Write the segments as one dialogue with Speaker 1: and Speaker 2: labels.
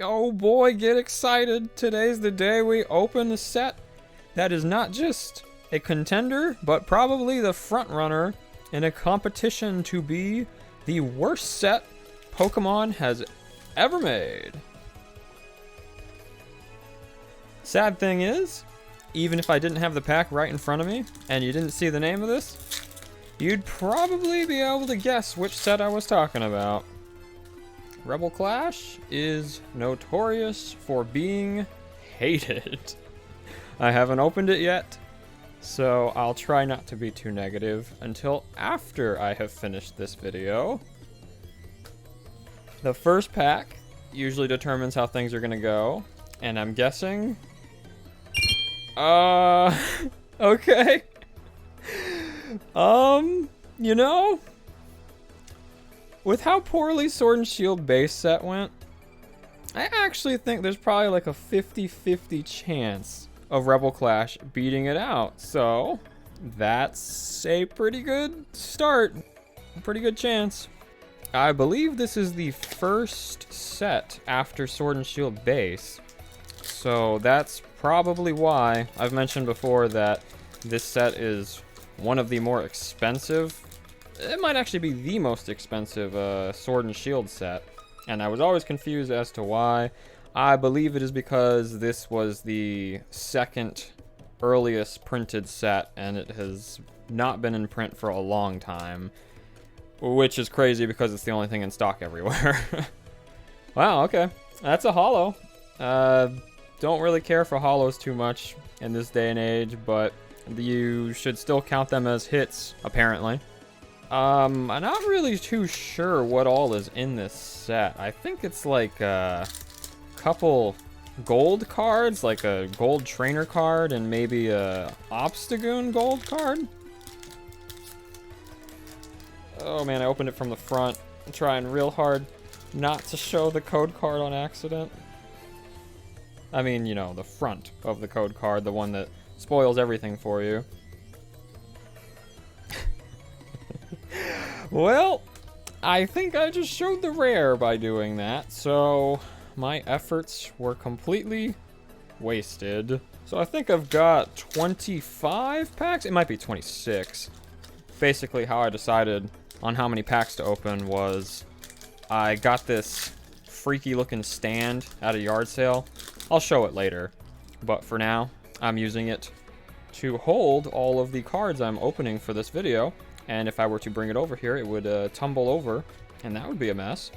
Speaker 1: Oh boy, get excited. Today's the day we open the set that is not just a contender, but probably the front runner in a competition to be the worst set Pokemon has ever made. Sad thing is, even if I didn't have the pack right in front of me and you didn't see the name of this, you'd probably be able to guess which set I was talking about. Rebel Clash is notorious for being hated. I haven't opened it yet, so I'll try not to be too negative until after I have finished this video. The first pack usually determines how things are gonna go, and I'm guessing... okay. You know, with how poorly Sword and Shield base set went, I actually think there's probably like a 50-50 chance of Rebel Clash beating it out. So that's a pretty good start, a pretty good chance. I believe this is the first set after Sword and Shield base, so that's probably why I've mentioned before that this set is one of the more expensive. It might actually be the most expensive Sword and Shield set, and I was always confused as to why. I believe it is because this was the second earliest printed set, and it has not been in print for a long time, which is crazy because it's the only thing in stock everywhere. Wow, okay. That's a holo. Don't really care for holos too much in this day and age, but you should still count them as hits, apparently. I'm not really too sure what all is in this set. I think it's like a couple gold cards, like a gold trainer card and maybe a Obstagoon gold card. Oh man, I opened it from the front. I'm trying real hard not to show the code card on accident. I mean, you know, the front of the code card, the one that spoils everything for you. Well, I think I just showed the rare by doing that, so my efforts were completely wasted. So I think I've got 25 packs? It might be 26. Basically, how I decided on how many packs to open was I got this freaky looking stand at a yard sale. I'll show it later, but for now, I'm using it to hold all of the cards I'm opening for this video. And if I were to bring it over here, it would tumble over, and that would be a mess.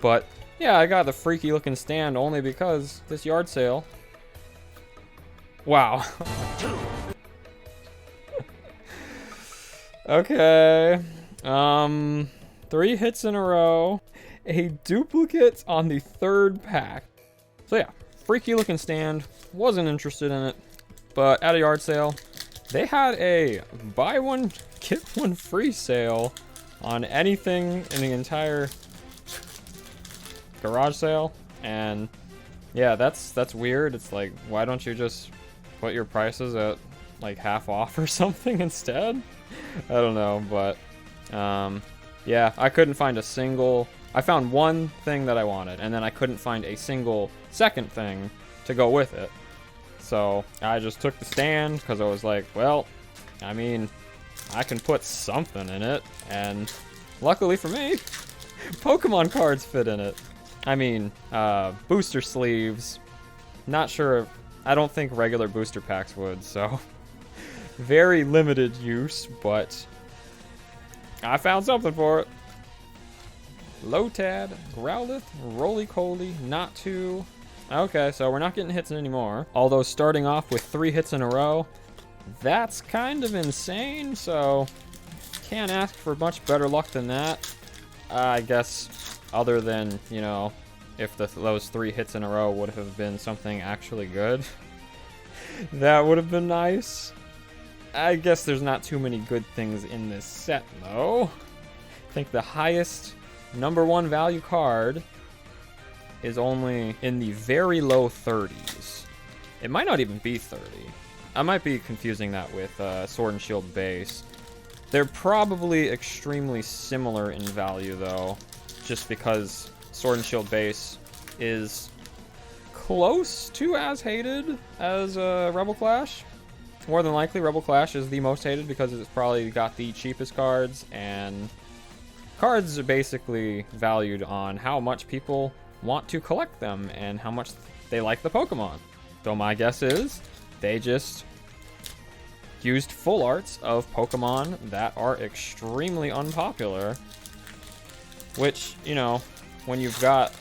Speaker 1: But yeah, I got the freaky looking stand only because this yard sale. Wow. Okay. 3 hits in a row. A duplicate on the third pack. So yeah, freaky looking stand. Wasn't interested in it, but at a yard sale, they had a buy one get one free sale on anything in the entire garage sale, and yeah, that's weird. It's like, why don't you just put your prices at like half off or something instead? I don't know, but yeah, I couldn't find a single. I found one thing that I wanted, and then I couldn't find a single second thing to go with it. So I just took the stand because I was like, well, I mean, I can put something in it, and luckily for me, Pokemon cards fit in it. I mean, booster sleeves. Not sure. I don't think regular booster packs would, so very limited use, but I found something for it. Lotad, Growlithe, Roly-Coly, Natu. Okay, so we're not getting hits anymore. Although starting off with 3 hits in a row, that's kind of insane, so can't ask for much better luck than that. I guess other than, you know, if those 3 hits in a row would have been something actually good. That would have been nice. I guess there's not too many good things in this set, though. I think the highest #1 value card is only in the very low 30s. It might not even be 30. I might be confusing that with Sword and Shield base. They're probably extremely similar in value, though, just because Sword and Shield base is close to as hated as Rebel Clash. More than likely, Rebel Clash is the most hated because it's probably got the cheapest cards, and cards are basically valued on how much people want to collect them and how much they like the Pokemon. So my guess is they just used full arts of Pokemon that are extremely unpopular, which, you know, when you've got,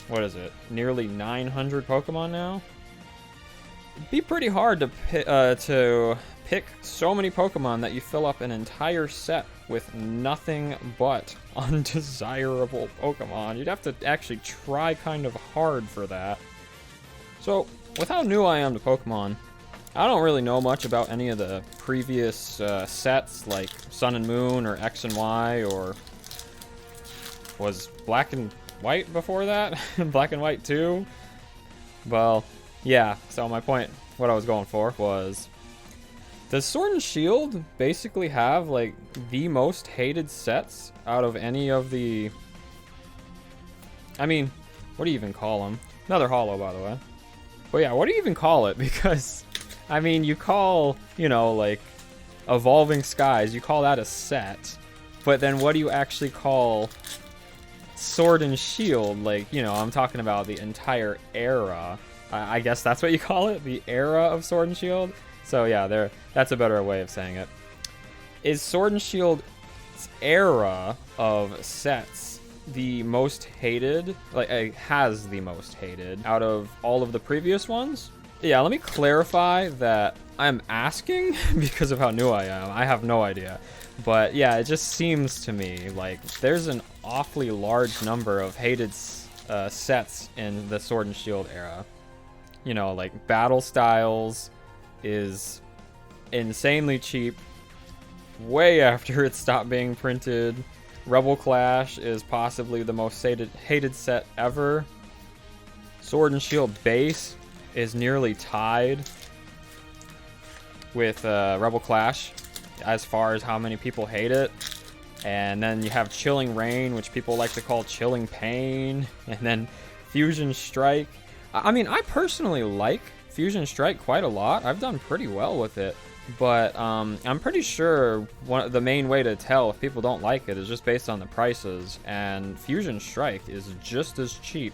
Speaker 1: what is it, nearly 900 Pokemon now? It'd be pretty hard to pick so many Pokemon that you fill up an entire set with nothing but undesirable Pokemon. You'd have to actually try kind of hard for that. So, with how new I am to Pokemon, I don't really know much about any of the previous sets, like Sun and Moon or X and Y, or was Black and White before that? Black and White 2? Well, yeah, so my point, what I was going for was, does Sword and Shield basically have, like, the most hated sets out of any of the... I mean, what do you even call them? Another holo, by the way. But yeah, what do you even call it? Because, I mean, you call, you know, like, Evolving Skies, you call that a set. But then what do you actually call Sword and Shield? Like, you know, I'm talking about the entire era. I guess that's what you call it? The era of Sword and Shield? So yeah, that's a better way of saying it. Is Sword and Shield's era of sets the most hated? Like, it has the most hated out of all of the previous ones? Yeah, let me clarify that I'm asking because of how new I am. I have no idea. But yeah, it just seems to me like there's an awfully large number of hated sets in the Sword and Shield era. You know, like Battle Styles is insanely cheap way after it stopped being printed. Rebel Clash is possibly the most hated set ever. Sword and Shield base is nearly tied with Rebel Clash as far as how many people hate it. And then you have Chilling Reign, which people like to call Chilling Pain. And then Fusion Strike. I mean, I personally like Fusion Strike quite a lot. I've done pretty well with it. But I'm pretty sure the main way to tell if people don't like it is just based on the prices. And Fusion Strike is just as cheap.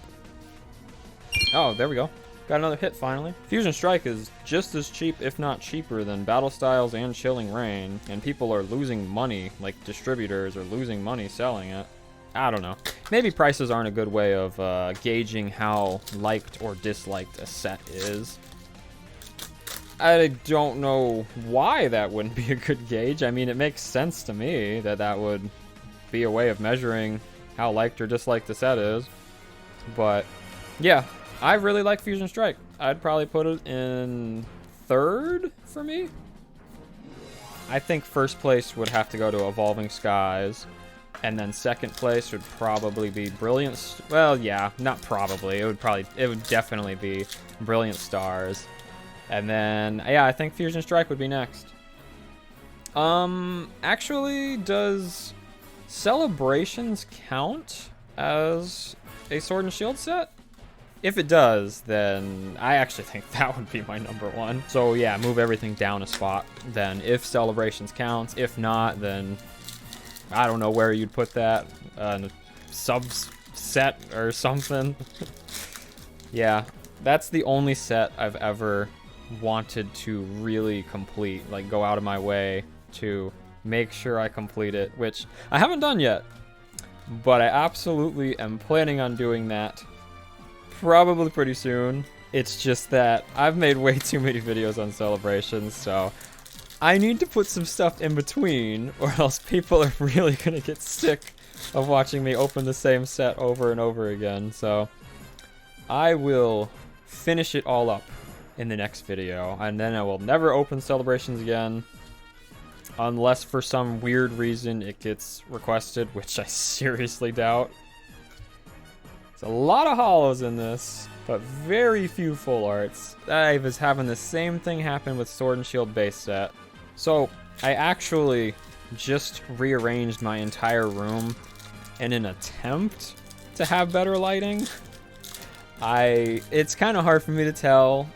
Speaker 1: Oh, there we go. Got another hit finally. Fusion Strike is just as cheap, if not cheaper, than Battle Styles and Chilling Reign. And people are losing money, like distributors are losing money selling it. I don't know. Maybe prices aren't a good way of gauging how liked or disliked a set is. I don't know why that wouldn't be a good gauge. I mean, it makes sense to me that that would be a way of measuring how liked or disliked the set is. But yeah, I really like Fusion Strike. I'd probably put it in third for me. I think first place would have to go to Evolving Skies. And then second place would probably be Brilliant... Well, yeah, not probably. It would definitely be Brilliant Stars. And then, yeah, I think Fusion Strike would be next. Actually, does Celebrations count as a Sword and Shield set? If it does, then I actually think that would be my number one. So yeah, move everything down a spot then if Celebrations counts. If not, then I don't know where you'd put that. In a subset or something. Yeah, that's the only set I've ever wanted to really complete, like go out of my way to make sure I complete it, which I haven't done yet, but I absolutely am planning on doing that probably pretty soon. It's just that I've made way too many videos on Celebrations, so I need to put some stuff in between, or else people are really gonna get sick of watching me open the same set over and over again. So I will finish it all up in the next video, and then I will never open Celebrations again unless for some weird reason it gets requested, which I seriously doubt. There's a lot of holos in this, but very few full arts. I was having the same thing happen with Sword and Shield base set. So I actually just rearranged my entire room in an attempt to have better lighting. It's kind of hard for me to tell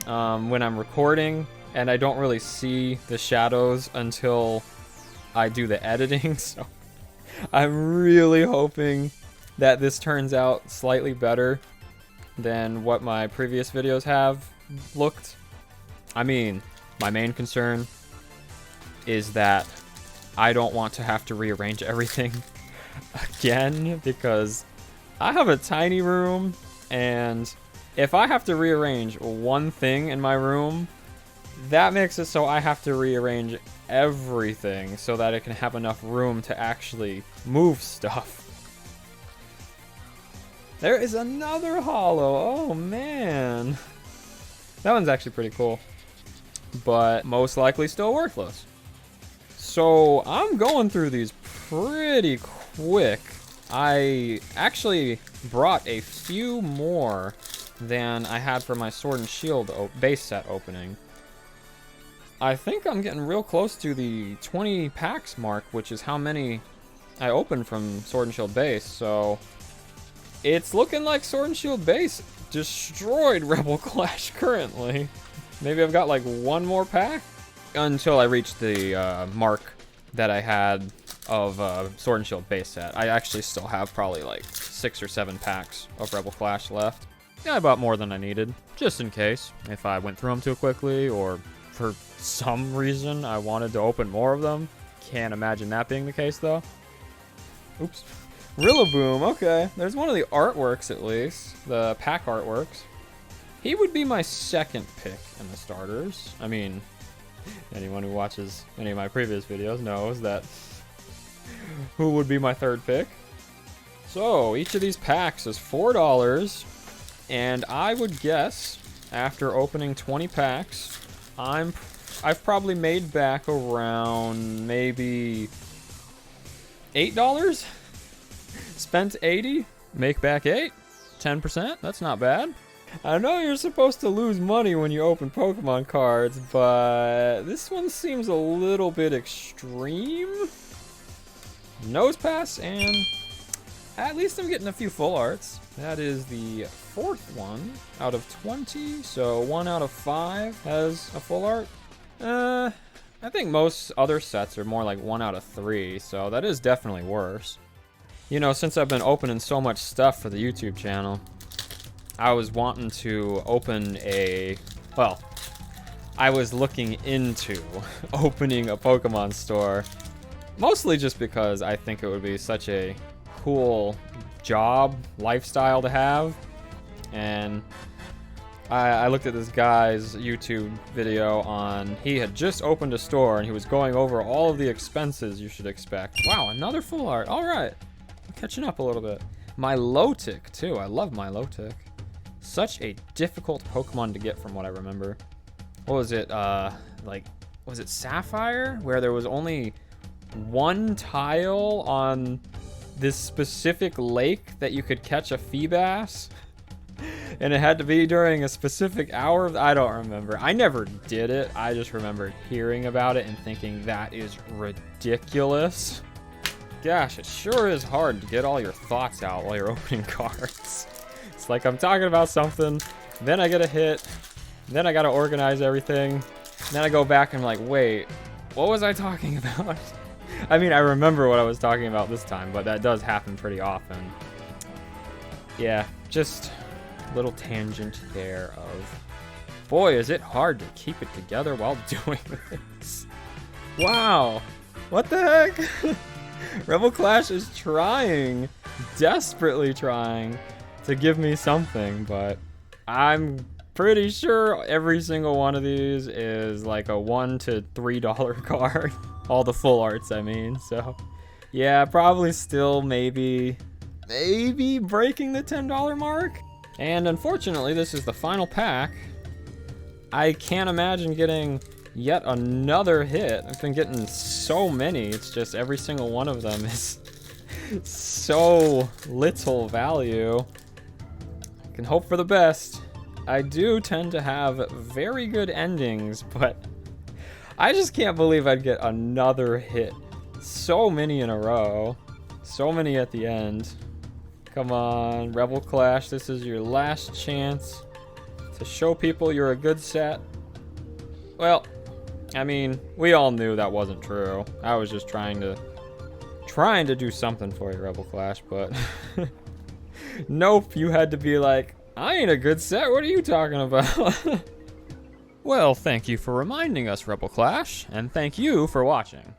Speaker 1: when I'm recording, and I don't really see the shadows until I do the editing, so I'm really hoping that this turns out slightly better than what my previous videos have looked. I mean, my main concern is that I don't want to have to rearrange everything again, because I have a tiny room, and if I have to rearrange one thing in my room, that makes it so I have to rearrange everything so that it can have enough room to actually move stuff. There is another holo. Oh man. That one's actually pretty cool, but most likely still worthless. So I'm going through these pretty quick. I actually brought a few more than I had for my Sword and Shield base set opening. I think I'm getting real close to the 20 packs mark, which is how many I opened from Sword and Shield base, so it's looking like Sword and Shield base destroyed Rebel Clash currently. Maybe I've got like one more pack until I reach the mark that I had of Sword and Shield base set. I actually still have probably like 6 or 7 packs of Rebel Clash left. Yeah, I bought more than I needed, just in case. If I went through them too quickly, or for some reason I wanted to open more of them. Can't imagine that being the case though. Oops. Rillaboom, okay. There's one of the artworks at least, the pack artworks. He would be my second pick in the starters. I mean, anyone who watches any of my previous videos knows that who would be my third pick. So each of these packs is $4, and I would guess after opening 20 packs, I've probably made back around maybe $8. Spent 80, make back 8, 10%. That's not bad. I know you're supposed to lose money when you open Pokemon cards, but this one seems a little bit extreme. Nose pass, and at least I'm getting a few full arts. That is the 4th one out of 20, so 1 out of 5 has a full art. I think most other sets are more like 1 out of 3, so that is definitely worse. You know, since I've been opening so much stuff for the YouTube channel, I was wanting to open I was looking into opening a Pokemon store, mostly just because I think it would be such a cool job, lifestyle to have. And I looked at this guy's YouTube video on, he had just opened a store and he was going over all of the expenses you should expect. Wow, another full art, all right. I'm catching up a little bit. Milotic too, I love Milotic. Such a difficult Pokemon to get from what I remember. What was it, was it Sapphire? Where there was only one tile on this specific lake that you could catch a Feebas? And it had to be during a specific hour? I don't remember. I never did it. I just remember hearing about it and thinking that is ridiculous. Gosh, it sure is hard to get all your thoughts out while you're opening cards. It's like I'm talking about something, then I get a hit, then I gotta organize everything, then I go back and I'm like, wait, what was I talking about? I mean, I remember what I was talking about this time, but that does happen pretty often. Yeah, just a little tangent there of, boy, is it hard to keep it together while doing this. Wow, what the heck? Rebel Clash is trying, desperately trying, to give me something, but I'm pretty sure every single one of these is like a $1 to $3 card. All the full arts, I mean, so yeah, probably still maybe breaking the $10 mark. And unfortunately, this is the final pack. I can't imagine getting yet another hit. I've been getting so many, it's just every single one of them is so little value. I can hope for the best. I do tend to have very good endings, but I just can't believe I'd get another hit. So many in a row. So many at the end. Come on, Rebel Clash, this is your last chance to show people you're a good set. Well, I mean, we all knew that wasn't true. I was just trying to do something for you, Rebel Clash, but nope, you had to be like, I ain't a good set, what are you talking about? Well, thank you for reminding us, Rebel Clash, and thank you for watching.